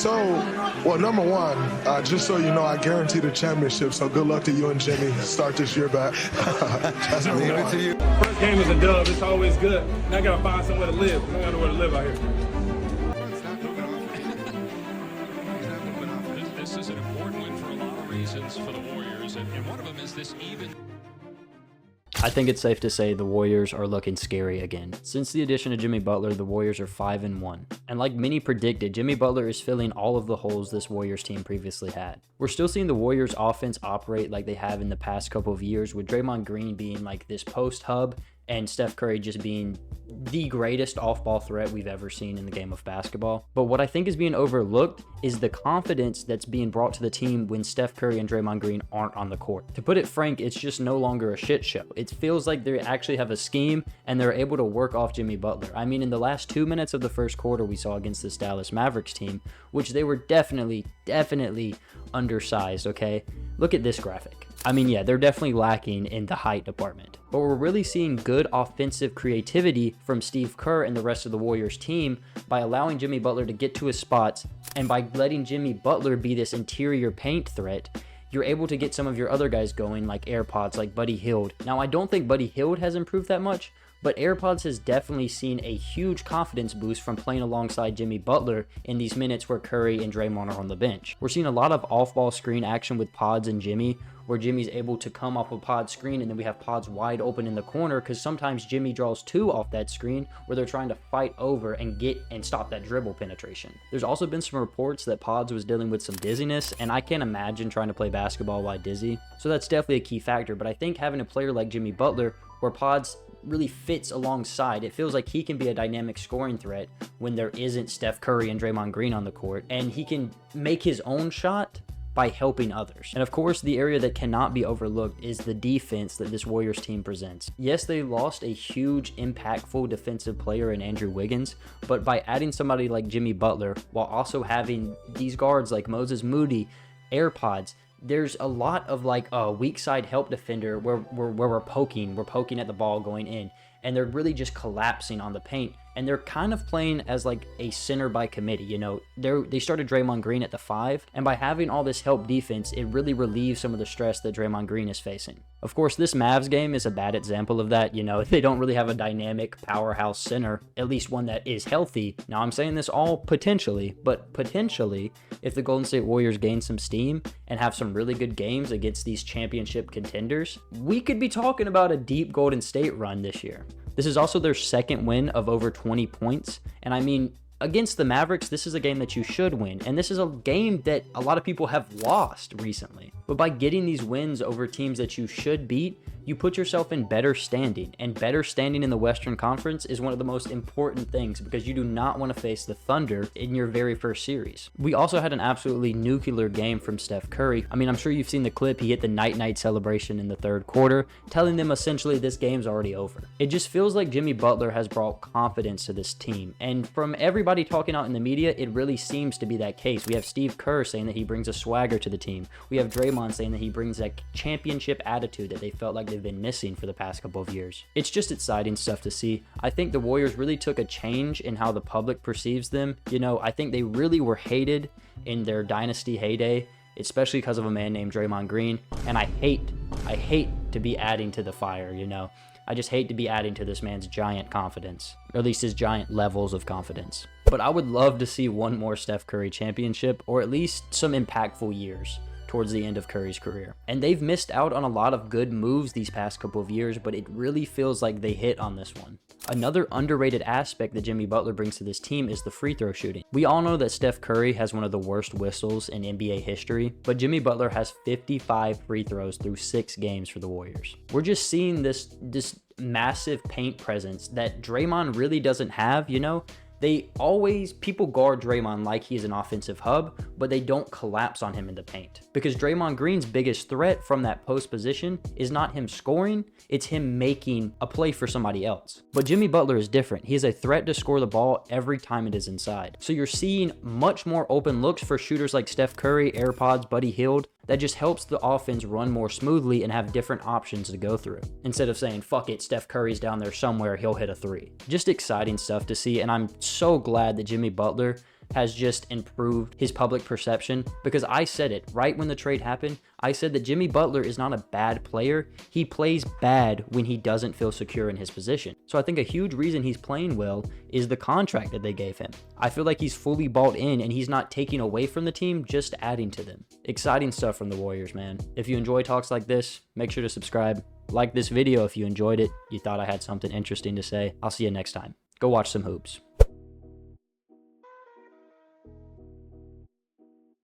So, well, number one, just so you know, I guarantee the championship. So good luck to you and Jimmy. Start this year back. That's Leave it to you. First game is a dub. It's always good. Now I gotta find somewhere to live. I got nowhere to live out here. This is an important win for a lot of reasons for the Warriors, and one of them is this even. I think it's safe to say the Warriors are looking scary again. Since the addition of Jimmy Butler, the Warriors are 5-1. And like many predicted, Jimmy Butler is filling all of the holes this Warriors team previously had. We're still seeing the Warriors offense operate like they have in the past couple of years, with Draymond Green being like this post hub and Steph Curry just being the greatest off-ball threat we've ever seen in the game of basketball. But what I think is being overlooked is the confidence that's being brought to the team when Steph Curry and Draymond Green aren't on the court. To put it frank, it's just no longer a shit show. It feels like they actually have a scheme and they're able to work off Jimmy Butler. I mean, in the last 2 minutes of the first quarter we saw against this Dallas Mavericks team, which they were definitely undersized, okay? Look at this graphic. I mean, yeah, they're definitely lacking in the height department, but we're really seeing good offensive creativity from Steve Kerr and the rest of the Warriors team by allowing Jimmy Butler to get to his spots, and by letting Jimmy Butler be this interior paint threat, you're able to get some of your other guys going, like AirPods, like Buddy Hield. Now, I don't think Buddy Hield has improved that much, but AirPods has definitely seen a huge confidence boost from playing alongside Jimmy Butler in these minutes where Curry and Draymond are on the bench. We're seeing a lot of off-ball screen action with Pods and Jimmy, where Jimmy's able to come off a Pod screen and then we have Pods wide open in the corner, because sometimes Jimmy draws two off that screen where they're trying to fight over and get and stop that dribble penetration. There's also been some reports that Pods was dealing with some dizziness, and I can't imagine trying to play basketball while dizzy. So that's definitely a key factor, but I think having a player like Jimmy Butler where Pods really fits alongside, it feels like he can be a dynamic scoring threat when there isn't Steph Curry and Draymond Green on the court, and he can make his own shot by helping others. And of course, the area that cannot be overlooked is the defense that this Warriors team presents. Yes, they lost a huge, impactful defensive player in Andrew Wiggins, but by adding somebody like Jimmy Butler, while also having these guards like Moses Moody, AirPods, there's a lot of like a weak side help defender where we're poking at the ball going in, and they're really just collapsing on the paint. And they're kind of playing as like a center by committee, you know. They started Draymond Green at the 5, and by having all this help defense, it really relieves some of the stress that Draymond Green is facing. Of course, this Mavs game is a bad example of that, you know. They don't really have a dynamic powerhouse center, at least one that is healthy. Now, I'm saying this all potentially, but potentially, if the Golden State Warriors gain some steam and have some really good games against these championship contenders, we could be talking about a deep Golden State run this year. This is also their second win of over 20 points. And I mean, against the Mavericks, this is a game that you should win. And this is a game that a lot of people have lost recently. But by getting these wins over teams that you should beat, you put yourself in better standing. And better standing in the Western Conference is one of the most important things, because you do not want to face the Thunder in your very first series. We also had an absolutely nuclear game from Steph Curry. I mean, I'm sure you've seen the clip. He hit the night-night celebration in the third quarter, telling them essentially this game's already over. It just feels like Jimmy Butler has brought confidence to this team. And from everybody talking out in the media, it really seems to be that case. We have Steve Kerr saying that he brings a swagger to the team. We have Draymond saying that he brings that championship attitude that they felt like they've been missing for the past couple of years. It's just exciting stuff to see. I think the Warriors really took a change in how the public perceives them. You know, I think they really were hated in their dynasty heyday, especially because of a man named Draymond Green. And I hate to be adding to the fire, you know. I just hate to be adding to this man's giant confidence, or at least his giant levels of confidence. But I would love to see one more Steph Curry championship, or at least some impactful years towards the end of Curry's career. And they've missed out on a lot of good moves these past couple of years, but it really feels like they hit on this one. Another underrated aspect that Jimmy Butler brings to this team is the free throw shooting. We all know that Steph Curry has one of the worst whistles in NBA history, but Jimmy Butler has 55 free throws through 6 games for the Warriors. We're just seeing this massive paint presence that Draymond really doesn't have, you know? People guard Draymond like he's an offensive hub, but they don't collapse on him in the paint. Because Draymond Green's biggest threat from that post position is not him scoring, it's him making a play for somebody else. But Jimmy Butler is different. He is a threat to score the ball every time it is inside. So you're seeing much more open looks for shooters like Steph Curry, AirPods, Buddy Hield. That just helps the offense run more smoothly and have different options to go through. Instead of saying, fuck it, Steph Curry's down there somewhere, he'll hit a 3. Just exciting stuff to see, and I'm so glad that Jimmy Butler has just improved his public perception, because I said it right when the trade happened. I said that Jimmy Butler is not a bad player. He plays bad when he doesn't feel secure in his position. So I think a huge reason he's playing well is the contract that they gave him. I feel like he's fully bought in and he's not taking away from the team, just adding to them. Exciting stuff from the Warriors, man. If you enjoy talks like this, make sure to subscribe. Like this video if you enjoyed it, you thought I had something interesting to say. I'll see you next time. Go watch some hoops.